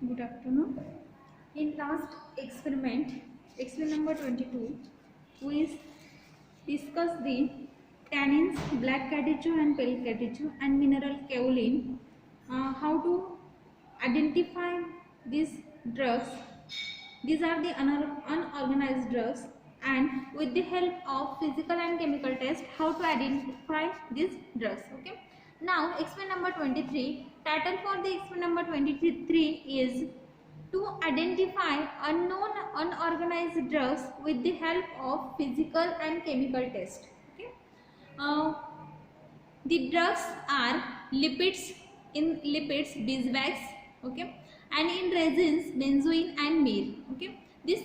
Good afternoon. In last experiment number 22, we discussed the tannins, black catechu and pale catechu and mineral kaolin. How to identify these drugs. These are the unorganized drugs, and with the help of physical and chemical test, how to identify these drugs. Okay. Now, experiment number 23. Title for the experiment number 23 is to identify unknown unorganized drugs with the help of physical and chemical test. Okay. The drugs are lipids. In lipids, beeswax. Okay. And in resins, benzoin and myrrh. Okay. These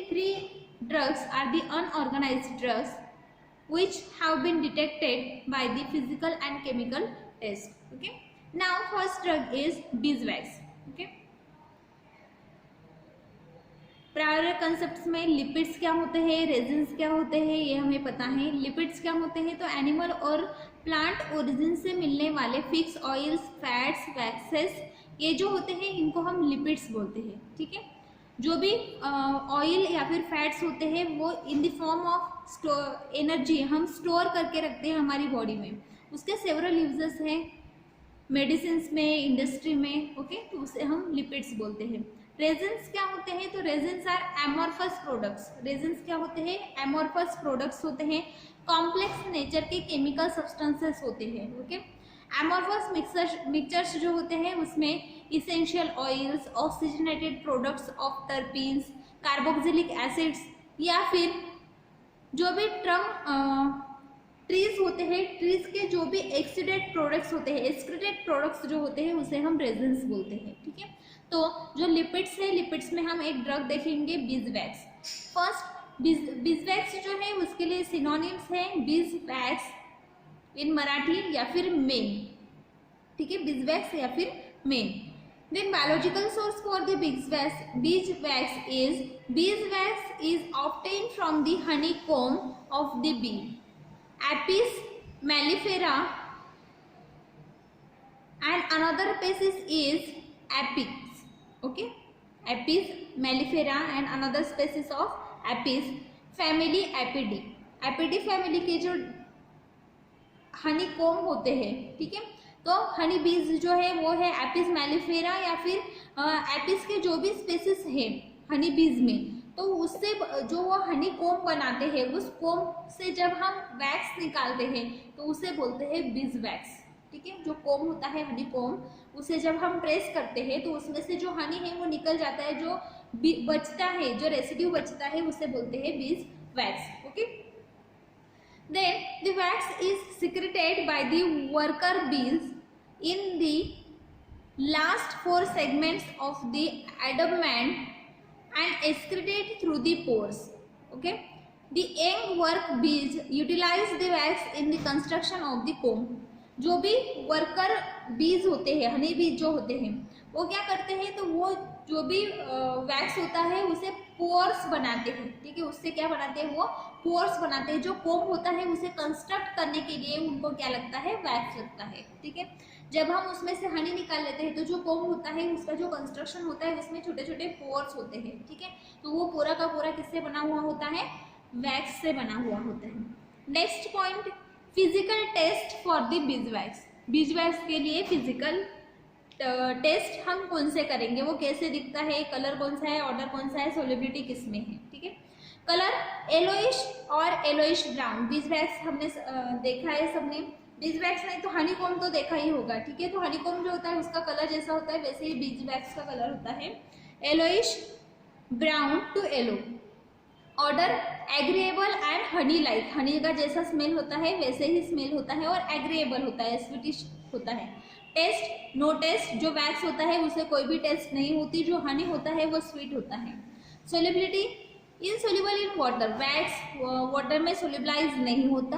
three drugs are the unorganized drugs which have been detected by the physical and chemical test. Okay. Now, first drug is beeswax. Okay. Prior concepts में lipids क्या होते हैं, resins क्या होते हैं, ये हमें पता है. लिपिड्स क्या होते हैं, तो एनिमल और प्लांट ओरिजिन से मिलने वाले फिक्स ऑयल्स, फैट्स, वैक्सेस, ये जो होते हैं इनको हम लिपिड्स बोलते हैं. ठीक है. जो भी ऑयल या फिर फैट्स होते हैं वो इन द फॉर्म ऑफ एनर्जी हम स्टोर करके रखते हैं हमारी बॉडी में. उसके सेवरल यूजेस हैं मेडिसिन में, इंडस्ट्री में. ओके. तो उसे हम लिपिड्स बोलते हैं. रेजिन्स क्या होते हैं, तो resins are amorphous products. Resins क्या होते हैं, एमोर्फस प्रोडक्ट्स होते हैं. कॉम्प्लेक्स नेचर के केमिकल सब्सटेंसेस होते हैं. ओके. एमोर्फस मिक्सचर्स जो होते हैं उसमें essential oils, oxygenated products of terpenes, carboxylic acids, या फिर जो भी ट्रीज होते हैं, ट्रीज के जो भी एक्सीडेट प्रोडक्ट्स होते हैं, एक्सक्रीटेड प्रोडक्ट्स जो होते हैं उसे हम रेजिन्स बोलते हैं. ठीक है. तो जो लिपिड्स है, लिपिड्स में हम एक ड्रग देखेंगे, बीजवैक्स. फर्स्ट बीजवैक्स जो है उसके लिए सिनोनिम्स हैं बीजवैक्स इन मराठी या फिर मेन. ठीक है. बीजवैक्स या फिर मेन. Then biological source for the beeswax is obtained from the honeycomb of the bee, Apis mellifera, and another species is Apis. Okay. Apis mellifera and another species of Apis, family Apidae. Apidae family के जो हनी कोम होते हैं. ठीक है. तो हनी बीज जो है वो है एपिस मेलिफेरा या फिर एपिस के जो भी स्पेसिस है हनी बीज में, तो उससे जो वो हनी कोम बनाते हैं, उस कोम से जब हम वैक्स निकालते हैं तो उसे बोलते हैं बीज वैक्स. ठीक है. जो कोम होता है हनी कोम, उसे जब हम प्रेस करते हैं तो उसमें से जो हनी है वो निकल जाता है. जो बचता है, जो रेसिड्यू बचता है, उसे बोलते हैं bees wax. Okay. Then the wax is secreted by the worker bees in the last 4 segments of the abdomen and excreted through the pores. Okay. The young work bees utilize the wax in the construction of the comb. जो भी worker बीज होते हैं, हनी बीज जो होते हैं, वो क्या करते हैं, तो वो जो भी वैक्स होता है उसे पोर्स बनाते हैं. ठीक है. उससे क्या बनाते हैं, वो पोर्स बनाते हैं. जो कोम होता है उसे कंस्ट्रक्ट करने के लिए उनको क्या लगता है, वैक्स लगता है. ठीक है. जब हम उसमें से हनी निकाल लेते हैं तो जो कोम होता है उसका जो कंस्ट्रक्शन होता है उसमें छोटे छोटे पोर्स होते हैं. ठीक है. तो वो पूरा का पूरा किससे बना हुआ होता है, वैक्स से बना हुआ होता है. Next point, physical test for the beeswax. Beeswax के लिए फिजिकल टेस्ट हम कौन से करेंगे, वो कैसे दिखता है, कलर कौन सा है, ऑर्डर कौन सा है, सोलिबिलिटी किस में है. ठीक है. कलर येलोइश और येलोइश ब्राउन. बीजवैक्स हमने देखा है सबने. बीजवैक्स नहीं तो हनीकॉम तो देखा ही होगा. ठीक है. तो हनीकॉम जो होता है उसका कलर जैसा होता है वैसे ही बीजवैक्स का कलर होता है yellowish brown to yellow. Odour agreeable and honey like. Honey का जैसा स्मेल होता है वैसे ही स्मेल होता है और एग्रीएबल होता है, स्वीटिश होता है. Taste, no taste. जो वैक्स होता है उसे कोई भी टेस्ट नहीं होती. जो हनी होता है वो स्वीट होता है. Solubility, insoluble in water. Wax water में सोलिबलाइज नहीं होता.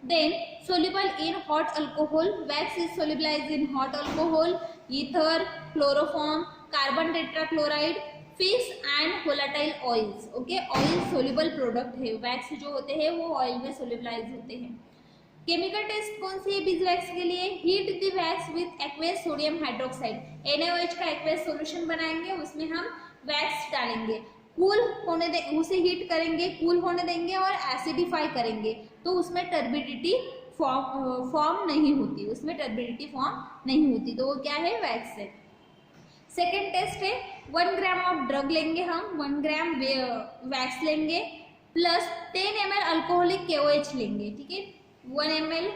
Then soluble in hot alcohol. Wax is solubilise in hot alcohol, ether, chloroform, carbon tetrachloride, fish and volatile oils. Okay. Oil soluble product है. Wax जो होते हैं वो oil में solubilise होते हैं. केमिकल टेस्ट कौन सी है बीजवैक्स के लिए? Heat the wax with aqueous sodium hydroxide, NaOH का एक्वेस सॉल्यूशन बनाएंगे, उसमें हम वैक्स डालेंगे, कूल होने दे, उसे हीट करेंगे, कूल होने देंगे और एसिडिफाई करेंगे, तो उसमें टर्बिडिटी फॉर्म नहीं होती, उसमें टर्बिडिटी फॉर्म नहीं होती, तो वो क्या है? वैक्स है। सेकेंड टेस्ट है 1 ग्राम ऑफ ड्रग लेंगे हम, 1 ग्राम वैक्स लेंगे प्लस 10 ml अल्कोहलिक KOH लेंगे, ठीक है, 1 ml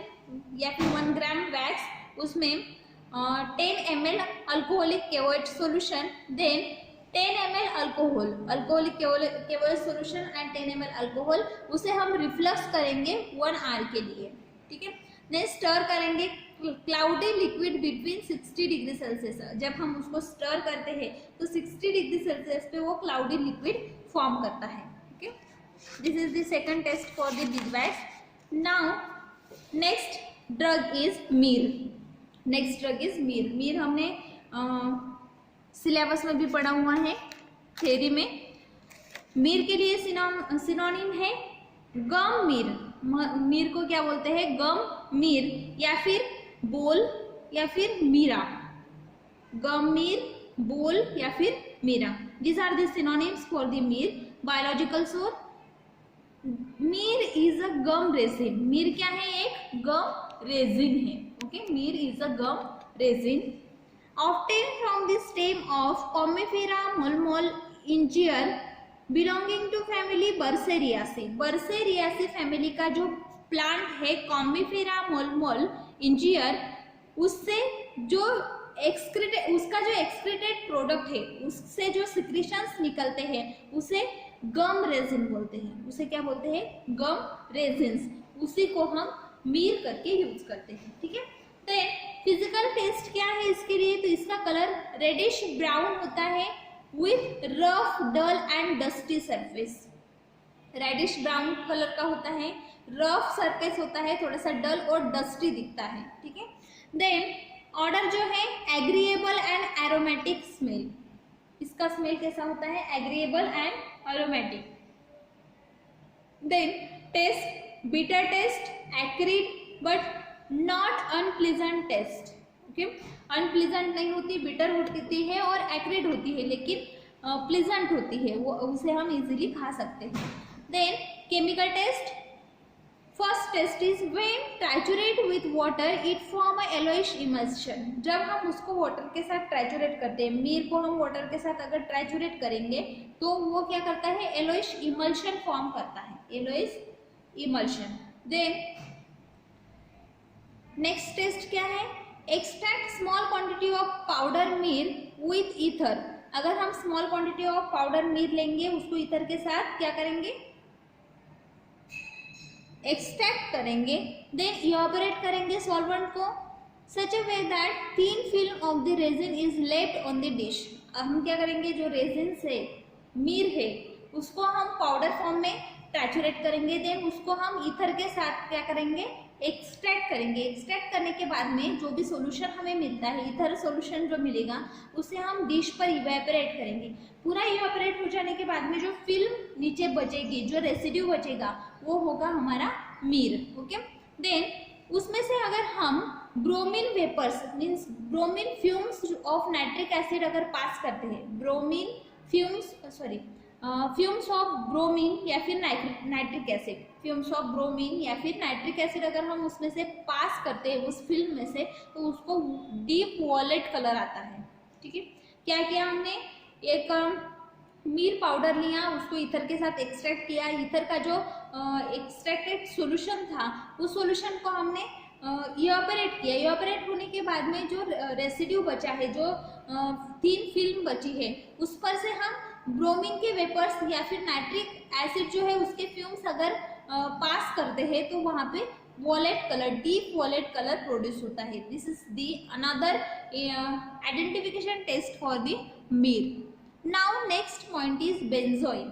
या फिर 1 ग्राम वैक्स, उसमें 10 ml alcoholic KOH solution, then 10 ml alcoholic KOH solution and 10 ml alcohol, उसे हम रिफ्लक्स करेंगे 1 आवर के लिए, ठीक है। देन स्टर करेंगे cloudy liquid between 60 degree Celsius, जब हम उसको स्टर करते हैं तो 60 डिग्री सेल्सियस पे वो क्लाउडी लिक्विड फॉर्म करता है, ठीक है। This is the second test for the beeswax. Now next drug is myrrh. Next drug is myrrh. Myrrh हमने सिलेबस में भी पढ़ा हुआ है, थ्योरी में। मीर के लिए सिनोनिम है गम मीर। मीर को क्या बोलते हैं? गम मीर या फिर बोल या फिर मीरा। गम मीर, बोल या फिर मीरा, these are the synonyms for the myrrh. Biological source, myrrh is a gum resin. Myrrh क्या है? एक गम रेजिन है, okay. Myrrh is a gum resin obtained from the stem of Commiphera molmol Engler belonging to family Burseraceae. Burseraceae family का जो plant है कॉम्बिफेरा मोलमोल engineer, उससे जो उसका जो एक्सक्रीटेड प्रोडक्ट है, उससे जो सिक्रीशंस निकलते हैं, उसे गम रेजिन बोलते हैं। उसे क्या बोलते हैं? गम रेजिन्स। उसी को हम मीर करके यूज करते हैं, ठीक है। तो फिजिकल टेस्ट क्या है इसके लिए? तो इसका कलर रेडिश ब्राउन होता है with rough, dull and dusty surface। Reddish brown colour का होता है, रफ सरफेस होता है, थोड़ा सा डल और डस्टी दिखता है, ठीक है। देन ऑर्डर जो है एग्रीएबल एंड एरोमेटिक स्मेल। इसका स्मेल कैसा होता है? Agreeable and aromatic. Then taste, bitter taste, acrid but not unpleasant taste, okay. Unpleasant नहीं होती, बिटर होती है और एक्रिड होती है, लेकिन प्लीजेंट होती है, वो उसे हम इजीली खा सकते हैं। Then chemical test, first test is when triturate with water it form a yellowish emulsion. जब हम उसको वाटर के साथ ट्राइचुरेट करते हैं, मीर को हम वाटर के साथ अगर ट्राइचुरेट करेंगे तो वो क्या करता है? येलोइश इमल्शन फॉर्म करता है, yellowish emulsion. Then next test क्या है? Extract small quantity of powder myrrh with ether. अगर हम small quantity of powder myrrh लेंगे, उसको ईथर के साथ क्या करेंगे? एक्सट्रैक्ट करेंगे। देन इवापोरेट करेंगे सॉल्वेंट को such a way that thin film of the resin is left on the dish. अब हम क्या करेंगे? जो रेजिन से मीर है उसको हम पाउडर फॉर्म में ट्राइचुरेट करेंगे, देन उसको हम ईथर के साथ क्या करेंगे? एक्सट्रैक्ट करेंगे। एक्सट्रैक्ट करने के बाद में जो भी सॉल्यूशन हमें मिलता है, इथर सॉल्यूशन जो मिलेगा, उसे हम डिश पर इवेपोरेट करेंगे। पूरा इवेपोरेट हो जाने के बाद में जो फिल्म नीचे बचेगी, जो रेसिड्यू बचेगा, वो होगा हमारा मीर, ओके। देन उसमें से अगर हम bromine vapours means bromine fumes of nitric acid अगर पास करते हैं, ब्रोमीन फ्यूम्स ऑफ ब्रोमीन या फिर nitric acid, fumes of bromine या फिर नाइट्रिक एसिड अगर हम उसमें से पास करते हैं उस फिल्म में से, तो उसको डीप वॉयलेट कलर आता है, ठीक है। क्या किया हमने? एक मीर पाउडर लिया, उसको ईथर के साथ एक्सट्रैक्ट किया। ईथर का जो एक्सट्रैक्टेड सॉल्यूशन था, उस सॉल्यूशन को हमने इवापोरेट किया। इवापोरेट होने के बाद में जो रेसिड्यू बचा है, जो थिन फिल्म बची है, उस पर से हम ब्रोमीन के वेपर्स या फिर नाइट्रिक एसिड जो है उसके फ्यूम्स अगर पास करते हैं, तो वहाँ पे violet colour, deep violet colour produce होता है। This is the another identification test for the myrrh. Now next point is benzoin.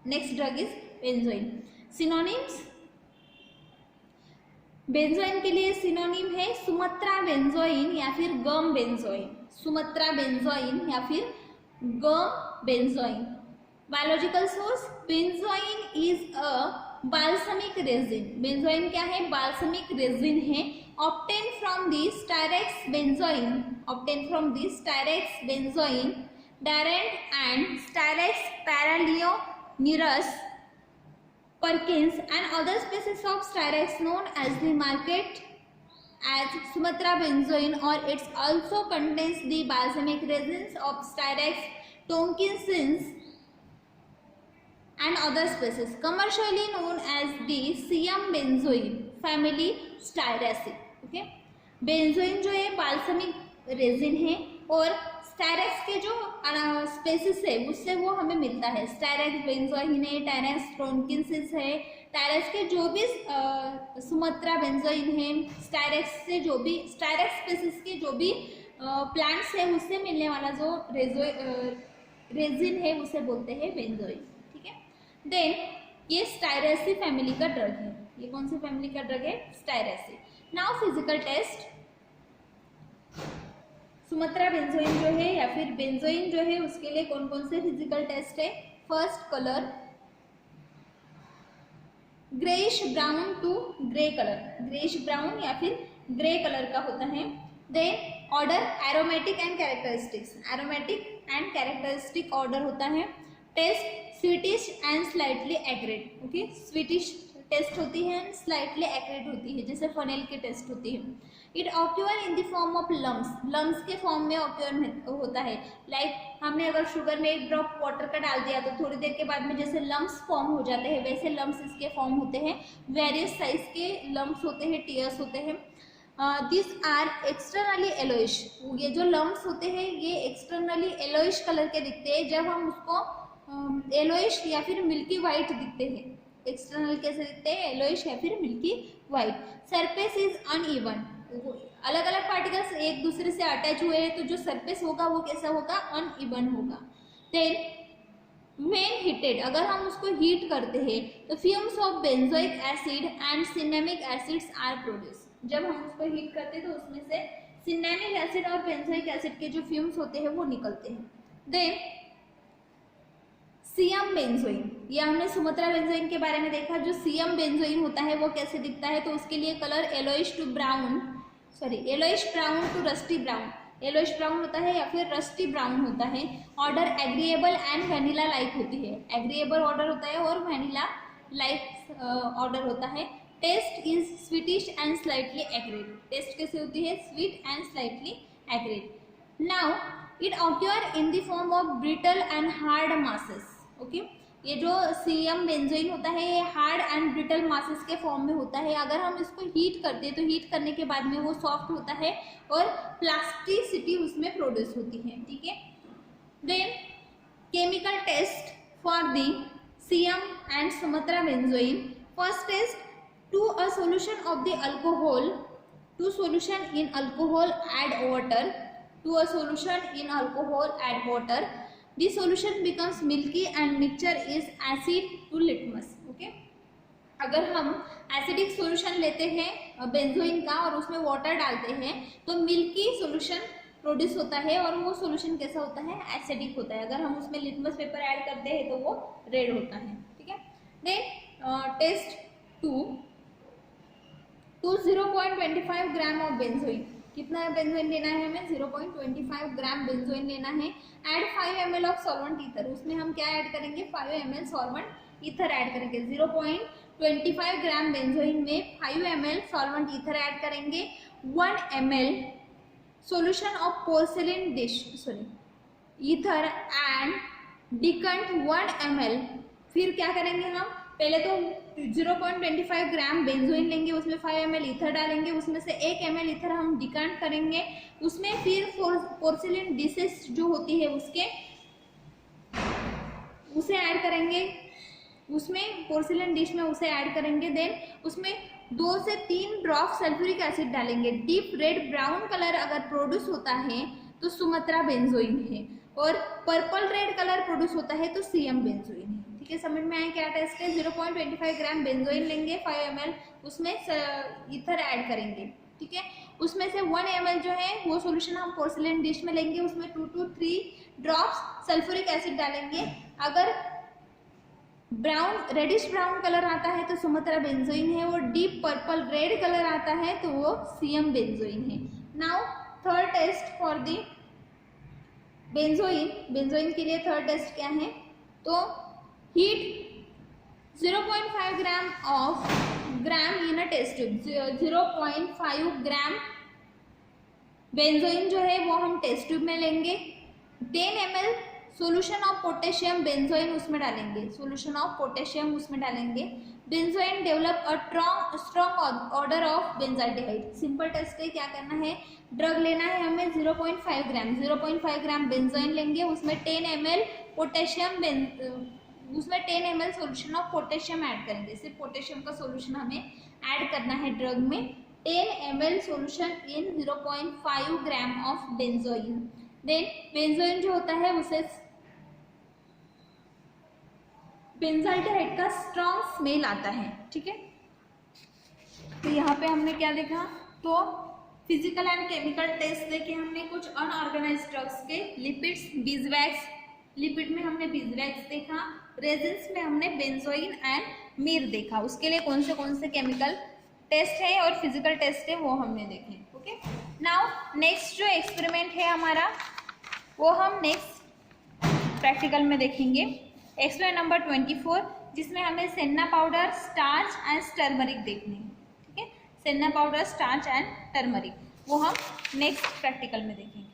Next drug is benzoin. Synonyms, benzoin के लिए सिनोनिम है सुमत्रा बेंजोइन या फिर गम बेंजोइन। सुमत्रा बेंजोइन या फिर gum benzoin. Biological source, benzoin is a balsamic resin, benzoin क्या है, balsamic resin है, obtain from the Styrax benzoin, obtain from the Styrax benzoin, Dryander and Styrax paralleloneurus Perkins and other species of Styrax known as the market as Sumatra benzoin, or it also contains the balsamic resins of Styrax tomkinsins and other species commercially known as the Siam benzoin family Styraceae. Okay, benzoin जो है balsamic resin है और स्टायरेक्स के जो spaces है उससे वो हमें मिलता है, स्टायरेक्स बेंजोइन है, टायरेक्स ट्रोनकिंसिस है, टायरेक्स के जो भी सुमत्रा बेंजोइन है, स्टायरेक्स से जो भी स्टायरेक्स स्पेसिस के जो भी प्लांट्स है उससे मिलने वाला जो रेजिन है उसे बोलते हैं बेंजोइन. ठीक है, देन ये स्टायरेसी फैमिली का ड्रग है. ये कौन सी फैमिली का ड्रग है, Styracaceae. Now physical test. Sumatra benzoin जो है या फिर बेंजोइन जो है उसके लिए कौन कौन से फिजिकल टेस्ट है. First, colour greyish brown to grey colour, greyish brown या फिर ग्रे कलर का होता है. Then odour aromatic and characteristics, aromatic and characteristic odour होता है. Taste sweetish and slightly acrid. Okay, sweetish taste होती है एंड स्लाइटली एक्रेड होती है, जैसे फनेल की टेस्ट होती है. It occur in the form of lumps, lumps के फॉर्म में ऑक्यूर होता है. लाइक हमने अगर शुगर में एक ड्रॉप वाटर का डाल दिया तो थोड़ी देर के बाद में जैसे लम्स फॉर्म हो जाते हैं वैसे लम्स इसके फॉर्म होते हैं. वेरियस साइज के लम्स होते हैं, टीयर्स होते हैं. दिस आर एक्सटर्नली येलोइश, ये जो लम्स होते हैं ये एक्सटर्नली येलोइश कलर के दिखते हैं. जब हम उसको येलोइश या फिर मिल्की वाइट दिखते हैं, एक्सटर्नल कैसे दिखते हैं, येलोइश या फिर milky white. Surface is uneven, अलग अलग पार्टिकल्स एक दूसरे से अटैच हुए हैं तो जो सरफेस होगा वो कैसा होगा, अनइवन होगा. देन व्हेन हीटेड, अगर हम उसको हीट करते हैं तो fumes of benzoic acid and cinnamic acids are produce. जब हम उसको हीट करते हैं तो उसमें से सिनेमिक एसिड और बेंजोइक एसिड के जो फ्यूम्स होते हैं वो निकलते हैं. देन सियम बेंजोइन, ये हमने सुमत्रा बेंजोइन के बारे में देखा. जो सियम बेंजोइन होता है वो कैसे दिखता है, तो उसके लिए colour yellowish to brown, sorry yellowish brown to rusty brown, yellowish brown होता है या फिर रस्टी ब्राउन होता है. Odour agreeable and vanilla like होती है, एग्रीएबल ऑर्डर होता है और वैनिला लाइक ऑर्डर होता है. Taste is sweetish and slightly acrid, taste कैसे होती है, sweet and slightly acrid. Now it occur in the form of brittle and hard masses. Okay, ये जो सीएम बेंजोइन होता है ये हार्ड एंड ब्रिटल मासेस के फॉर्म में होता है. अगर हम इसको हीट करते हैं तो हीट करने के बाद में वो सॉफ्ट होता है और प्लास्टिसिटी उसमें प्रोड्यूस होती है. ठीक है, then chemical test for the CM and Sumatra benzoin. First test, to a solution of the alcohol, to solution in alcohol add water, to a solution in alcohol add water. The solution becomes milky and mixture is acid to litmus. Okay, अगर हम acidic solution लेते हैं benzoin का और उसमें water डालते हैं तो मिल्की सॉल्यूशन प्रोड्यूस होता है और वो सॉल्यूशन कैसा होता है, एसिडिक होता है. अगर हम उसमें लिटमस पेपर ऐड करते हैं तो वो रेड होता है. ठीक है, then test 0.25 gram of benzoin. कितना बेंजोइन लेना है हमें, 0.25 ग्राम बेंजोइन लेना है. Add 5 ml of solvent ether, उसमें हम क्या ऐड करेंगे, 5 ml सॉल्वेंट ईथर ऐड करेंगे. 0.25 ग्राम बेंजोइन में 5 ml सॉल्वेंट ईथर ऐड करेंगे. 1 ml solution of porcelain dish, sorry ether and decant 1 ml. फिर क्या करेंगे हम, पहले तो 0.25 ग्राम बेंजोइन लेंगे, उसमें 5 ml ईथर डालेंगे, उसमें से 1 ml ईथर हम डिकांट करेंगे. उसमें फिर पोर्सिलिन डिशेस जो होती है उसे ऐड करेंगे, उसमें पोर्सिलिन डिश में उसे ऐड करेंगे. देन उसमें 2 से 3 ड्रॉप सल्फ्यूरिक एसिड डालेंगे. डीप रेड ब्राउन कलर अगर प्रोड्यूस होता है तो सुमत्रा बेंजोइन है और पर्पल रेड कलर प्रोड्यूस होता है तो सीएम बेंजोइन है. ठीक है, समझ में आया क्या टेस्ट है. 0.25 ग्राम बेंजोइन लेंगे, 5 ml उसमें ईथर ऐड करेंगे. ठीक है, उसमें से 1 ml जो है वो सॉल्यूशन हम पोर्सिलिन डिश में लेंगे, उसमें 2 to 3 ड्रॉप्स सल्फ्यूरिक एसिड डालेंगे. अगर ब्राउन रेडिश ब्राउन कलर आता है तो सुमत्रा बेंजोइन है, और डीप पर्पल रेड कलर आता है तो वो सीएम बेंजोइन है। Now third test for the benzoin, benzoin के लिए थर्ड टेस्ट क्या है, तो heat 0.5 gram in a test tube, 0.5 gram benzoin जो है वो हम टेस्ट ट्यूब में लेंगे। 10 ml solution of potassium benzoin उसमें डालेंगे, सोल्यूशन ऑफ पोटेशियम उसमें डालेंगे। Benzoin develop a strong order of benzaldehyde. Simple test है, क्या करना है, ड्रग लेना है हमें 0.5 ग्राम बेंजोइन लेंगे, उसमें 10 ml पोटेशियम उसमें 10 ml solution of potassium add करेंगे। सिर्फ पोटेशियम का सोल्यूशन हमें ऐड करना है ड्रग में, 10 ml solution in 0.5 gram of benzoin. Then benzoin जो होता है उसे बेंजाल्डिहाइड का स्ट्रॉन्ग स्मेल आता है, ठीक है। तो यहाँ पे हमने क्या देखा, तो फिजिकल एंड केमिकल टेस्ट देखे हमने कुछ अनऑर्गेनाइज्ड ड्रग्स के, लिपिड्स, बीजवैक्स, लिपिड में हमने बीजवैक्स देखा, रेजिन्स में हमने बेंजोइन एंड मीर देखा। उसके लिए कौन से केमिकल टेस्ट है और फिजिकल टेस्ट है वो हमने देखे। ओके, नाउ नेक्स्ट जो एक्सपेरिमेंट है हमारा वो हम नेक्स्ट प्रैक्टिकल में देखेंगे। एक्सपेरिमेंट नंबर 24, जिसमें हमें senna powder, starch and turmeric देखने हैं, ठीक है। Senna powder, starch and turmeric वो हम नेक्स्ट प्रैक्टिकल में देखेंगे।